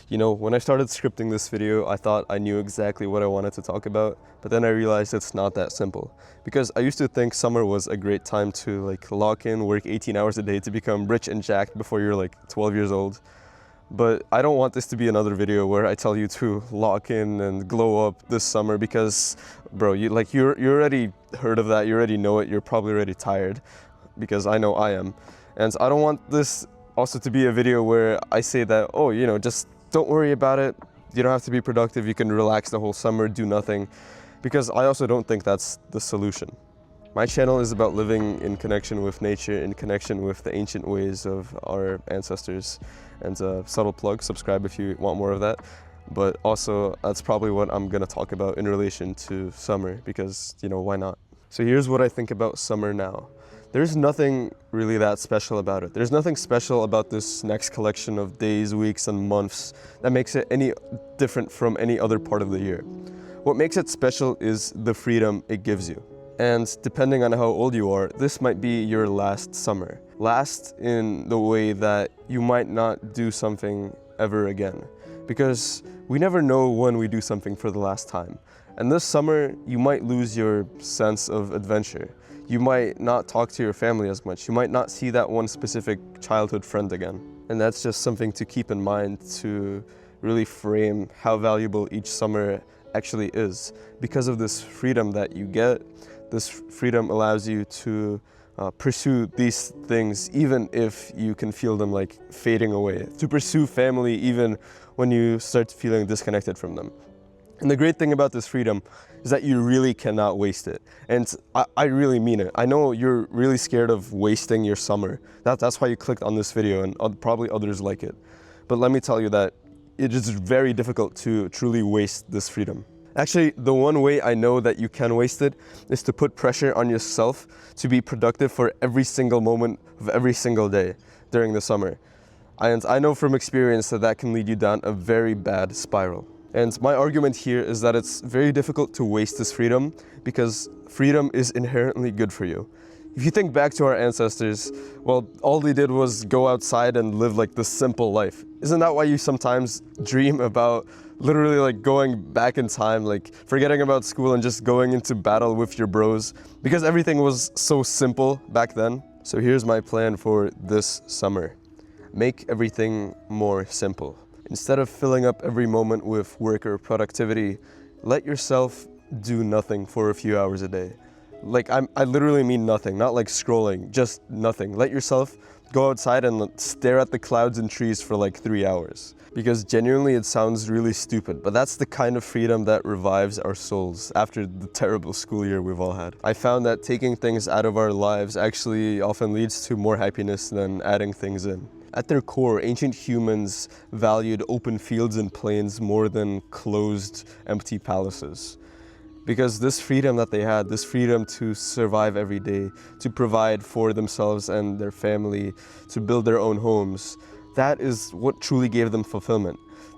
You know, when I started scripting this video, I thought I knew exactly what I wanted to talk about, but then I realized it's not that simple. Because I used to think summer was a great time to like lock in, work 18 hours a day to become rich and jacked before you're like 12 years old. But I don't want this to be another video where I tell you to lock in and glow up this summer because, bro, you already heard of that, you already know it, you're probably already tired, because I know I am. And I don't want this also to be a video where I say that, oh, you know, just don't worry about it, you don't have to be productive, you can relax the whole summer, do nothing, because I also don't think that's the solution. My channel is about living in connection with nature, in connection with the ancient ways of our ancestors. And subtle plug, subscribe if you want more of that. But also, that's probably what I'm gonna talk about in relation to summer, because, you know, why not? So here's what I think about summer now. There's nothing really that special about it. There's nothing special about this next collection of days, weeks, and months that makes it any different from any other part of the year. What makes it special is the freedom it gives you. And depending on how old you are, this might be your last summer. Last in the way that you might not do something ever again. Because we never know when we do something for the last time. And this summer, you might lose your sense of adventure. You might not talk to your family as much. You might not see that one specific childhood friend again. And that's just something to keep in mind to really frame how valuable each summer actually is. Because of this freedom that you get, this freedom allows you to pursue these things even if you can feel them like fading away. To pursue family even when you start feeling disconnected from them. And the great thing about this freedom is that you really cannot waste it. And I really mean it. I know you're really scared of wasting your summer. That's why you clicked on this video, and probably others like it. But let me tell you that it is very difficult to truly waste this freedom. Actually, the one way I know that you can waste it is to put pressure on yourself to be productive for every single moment of every single day during the summer. And I know from experience that that can lead you down a very bad spiral. And my argument here is that it's very difficult to waste this freedom because freedom is inherently good for you. If you think back to our ancestors, well, all they did was go outside and live like this simple life. Isn't that why you sometimes dream about literally like going back in time, like forgetting about school and just going into battle with your bros? Because everything was so simple back then. So here's my plan for this summer. Make everything more simple. Instead of filling up every moment with work or productivity, let yourself do nothing for a few hours a day. Like I literally mean nothing, not like scrolling, just nothing. Let yourself go outside and stare at the clouds and trees for like 3 hours. Because genuinely it sounds really stupid, but that's the kind of freedom that revives our souls after the terrible school year we've all had. I found that taking things out of our lives actually often leads to more happiness than adding things in. At their core, ancient humans valued open fields and plains more than closed, empty palaces. Because this freedom that they had, this freedom to survive every day, to provide for themselves and their family, to build their own homes, that is what truly gave them fulfillment.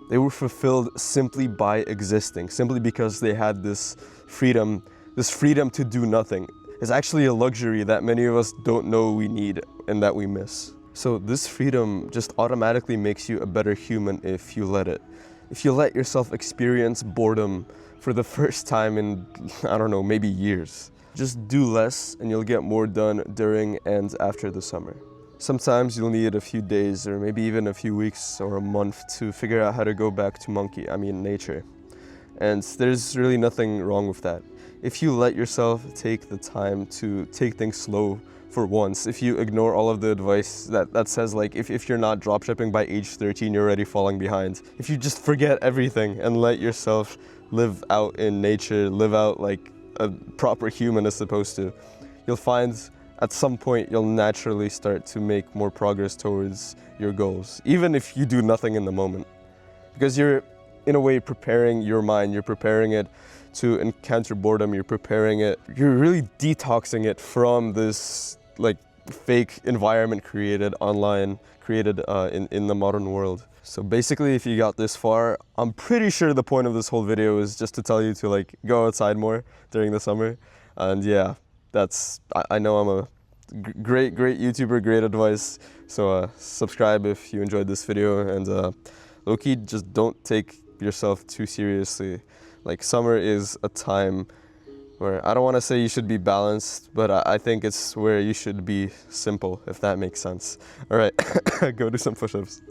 They were fulfilled simply by existing, simply because they had this freedom to do nothing. It's actually a luxury that many of us don't know we need and that we miss. So this freedom just automatically makes you a better human if you let it. If you let yourself experience boredom for the first time in, I don't know, maybe years. Just do less and you'll get more done during and after the summer. Sometimes you'll need a few days or maybe even a few weeks or a month to figure out how to go back to nature. And there's really nothing wrong with that. If you let yourself take the time to take things slow for once, if you ignore all of the advice that says like if you're not dropshipping by age 13 you're already falling behind. If you just forget everything and let yourself live out in nature, live out like a proper human is supposed to, you'll find at some point you'll naturally start to make more progress towards your goals, even if you do nothing in the moment. Because you're in a way preparing your mind, you're preparing it to encounter boredom, you're really detoxing it from this like fake environment created online, in the modern world. So basically, if you got this far, I'm pretty sure the point of this whole video is just to tell you to like go outside more during the summer. And yeah, I know I'm a great YouTuber, great advice. So subscribe if you enjoyed this video, and low-key, just don't take yourself too seriously. Like summer is a time where I don't want to say you should be balanced, but I think it's where you should be simple, if that makes sense. All right, go do some push-ups.